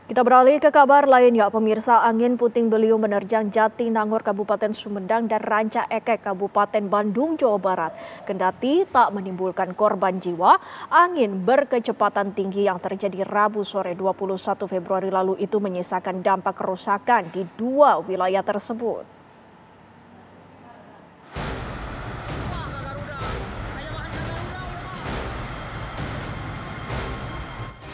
Kita beralih ke kabar lainnya, pemirsa. Angin puting beliung menerjang Jatinangor Kabupaten Sumedang dan Ranca Ekek Kabupaten Bandung, Jawa Barat. Kendati tak menimbulkan korban jiwa, angin berkecepatan tinggi yang terjadi Rabu sore 21 Februari lalu itu menyisakan dampak kerusakan di dua wilayah tersebut.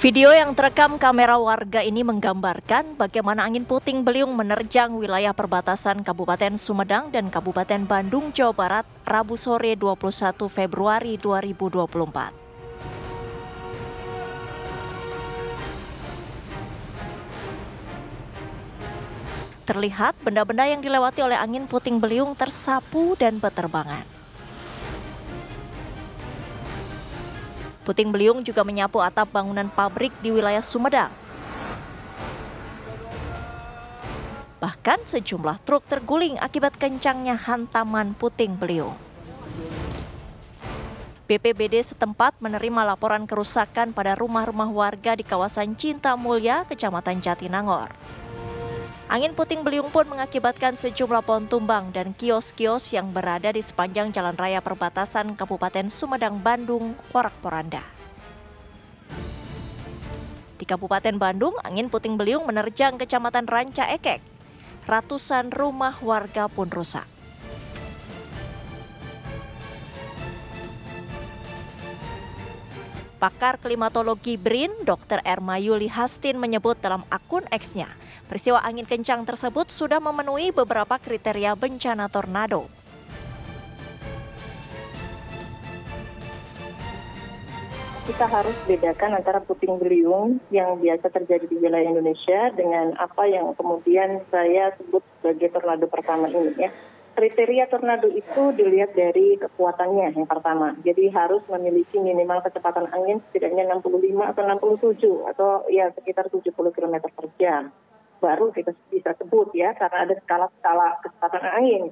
Video yang terekam kamera warga ini menggambarkan bagaimana angin puting beliung menerjang wilayah perbatasan Kabupaten Sumedang dan Kabupaten Bandung, Jawa Barat, Rabu sore 21 Februari 2024. Terlihat benda-benda yang dilewati oleh angin puting beliung tersapu dan berterbangan. Puting beliung juga menyapu atap bangunan pabrik di wilayah Sumedang. Bahkan sejumlah truk terguling akibat kencangnya hantaman puting beliung. BPBD setempat menerima laporan kerusakan pada rumah-rumah warga di kawasan Cinta Mulya, Kecamatan Jatinangor. Angin puting beliung pun mengakibatkan sejumlah pohon tumbang dan kios-kios yang berada di sepanjang jalan raya perbatasan Kabupaten Sumedang, Bandung, porak-poranda. Di Kabupaten Bandung, angin puting beliung menerjang Kecamatan Ranca Ekek. Ratusan rumah warga pun rusak. Pakar klimatologi BRIN, Dr. Ermayuli Hastin menyebut dalam akun X-nya, peristiwa angin kencang tersebut sudah memenuhi beberapa kriteria bencana tornado. Kita harus bedakan antara puting beliung yang biasa terjadi di wilayah Indonesia dengan apa yang kemudian saya sebut sebagai tornado pertama ini ya. Kriteria tornado itu dilihat dari kekuatannya yang pertama. Jadi harus memiliki minimal kecepatan angin setidaknya 65 atau 67 atau ya sekitar 70 km per jam. Baru kita bisa sebut ya, karena ada skala-skala kecepatan angin.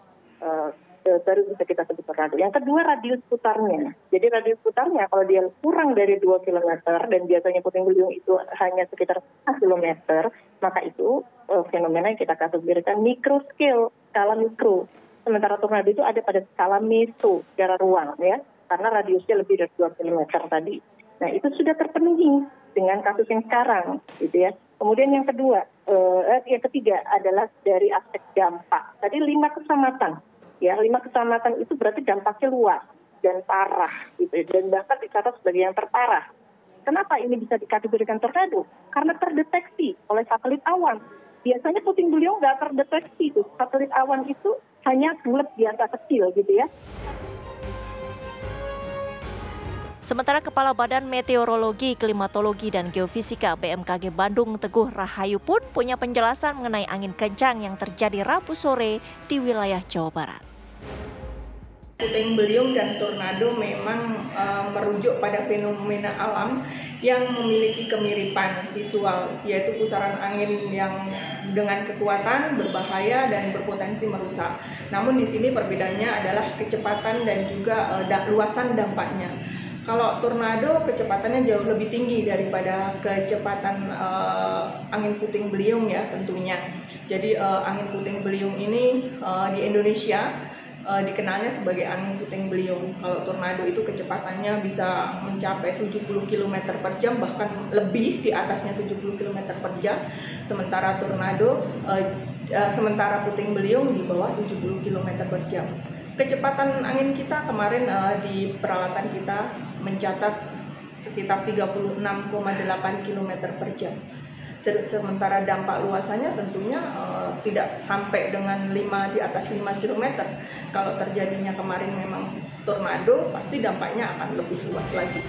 Baru bisa kita sebut tornado. Yang kedua, radius putarnya. Jadi radius putarnya kalau dia kurang dari 2 km dan biasanya puting beliung itu hanya sekitar 1 km, maka itu fenomena yang kita kategorikan micro scale, skala mikro. Sementara tornado itu ada pada skala meso, secara ruang ya, karena radiusnya lebih dari 2 km tadi. Nah, itu sudah terpenuhi dengan kasus yang sekarang, gitu ya. Kemudian yang ketiga adalah dari aspek dampak. Tadi 5 kecamatan. Ya, 5 kecamatan itu berarti dampaknya luas dan parah, gitu, dan bahkan dicatat sebagai yang terparah. Kenapa ini bisa dikategorikan tornado? Karena terdeteksi oleh satelit awan. Biasanya puting beliung nggak terdeteksi tuh. Satelit awan itu hanya bulat biasa kecil, gitu ya. Sementara Kepala Badan Meteorologi, Klimatologi, dan Geofisika BMKG Bandung, Teguh Rahayu pun punya penjelasan mengenai angin kencang yang terjadi Rabu sore di wilayah Jawa Barat. Puting beliung dan tornado memang merujuk pada fenomena alam yang memiliki kemiripan visual, yaitu pusaran angin yang dengan kekuatan berbahaya dan berpotensi merusak. Namun di sini perbedaannya adalah kecepatan dan juga luasan dampaknya. Kalau tornado kecepatannya jauh lebih tinggi daripada kecepatan angin puting beliung ya tentunya. Jadi angin puting beliung ini di Indonesia dikenalnya sebagai angin puting beliung. Kalau tornado itu kecepatannya bisa mencapai 70 km per jam, bahkan lebih di atasnya 70 km per jam. Sementara sementara puting beliung di bawah 70 km per jam. Kecepatan angin kita kemarin di peralatan kita mencatat sekitar 36,8 km per jam. Sementara dampak luasannya tentunya tidak sampai dengan di atas 5 km. Kalau terjadinya kemarin memang tornado, pasti dampaknya akan lebih luas lagi.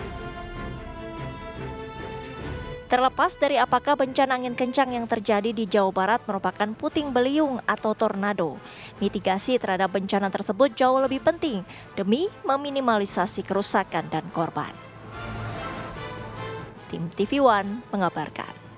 Terlepas dari apakah bencana angin kencang yang terjadi di Jawa Barat merupakan puting beliung atau tornado, mitigasi terhadap bencana tersebut jauh lebih penting demi meminimalisasi kerusakan dan korban. Tim TV One mengabarkan.